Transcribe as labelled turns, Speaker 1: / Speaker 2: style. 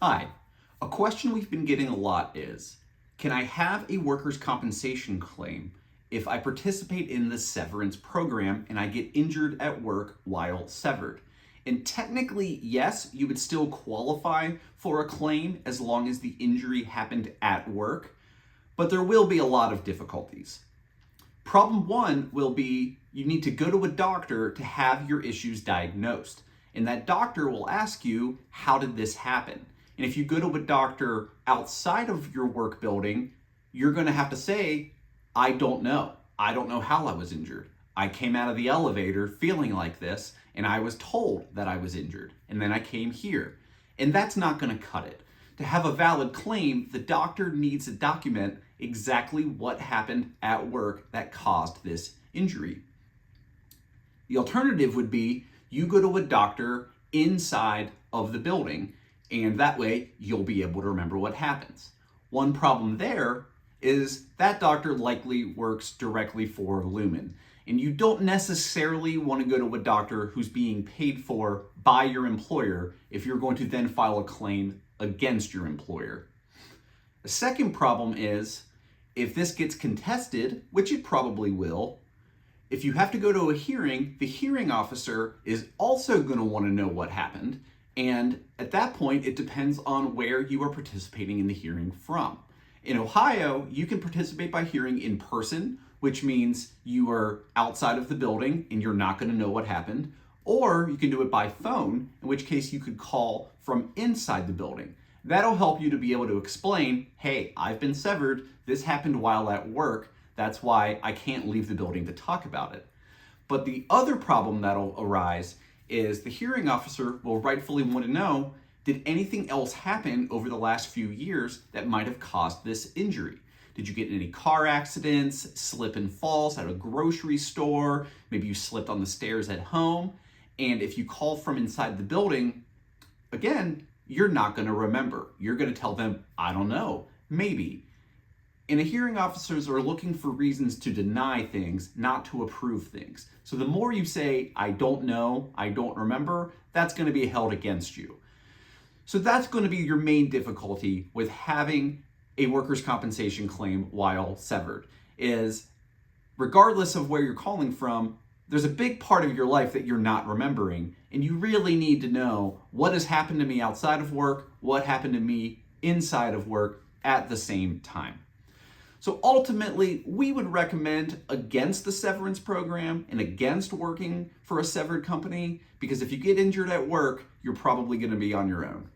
Speaker 1: Hi, a question we've been getting a lot is, can I have a workers' compensation claim if I participate in the severance program and I get injured at work while severed? And technically, yes, you would still qualify for a claim as long as the injury happened at work, but there will be a lot of difficulties. Problem one will be you need to go to a doctor to have your issues diagnosed. And that doctor will ask you, how did this happen? And if you go to a doctor outside of your work building, you're going to have to say, I don't know. I don't know how I was injured. I came out of the elevator feeling like this, and I was told that I was injured. And then I came here. And that's not going to cut it. To have a valid claim, the doctor needs to document exactly what happened at work that caused this injury. The alternative would be you go to a doctor inside of the building, and that way you'll be able to remember what happens. One problem there is that doctor likely works directly for Lumen, and you don't necessarily want to go to a doctor who's being paid for by your employer if you're going to then file a claim against your employer. The second problem is if this gets contested, which it probably will, if you have to go to a hearing, the hearing officer is also going to want to know what happened. And at that point, it depends on where you are participating in the hearing from. In Ohio, you can participate by hearing in person, which means you are outside of the building and you're not going to know what happened. Or you can do it by phone, in which case you could call from inside the building. That'll help you to be able to explain, hey, I've been severed. This happened while at work. That's why I can't leave the building to talk about it. But the other problem that'll arise is the hearing officer will rightfully want to know, did anything else happen over the last few years that might have caused this injury? Did you get in any car accidents, slip and falls at a grocery store? Maybe you slipped on the stairs at home. And if you call from inside the building, again, you're not going to remember. You're going to tell them, I don't know, maybe. And the hearing officers are looking for reasons to deny things, not to approve things. So the more you say, I don't know, I don't remember, that's going to be held against you. So that's going to be your main difficulty with having a workers' compensation claim while severed, is regardless of where you're calling from, there's a big part of your life that you're not remembering, and you really need to know what has happened to me outside of work, what happened to me inside of work at the same time. So ultimately, we would recommend against the severance program and against working for a severed company, because if you get injured at work, you're probably going to be on your own.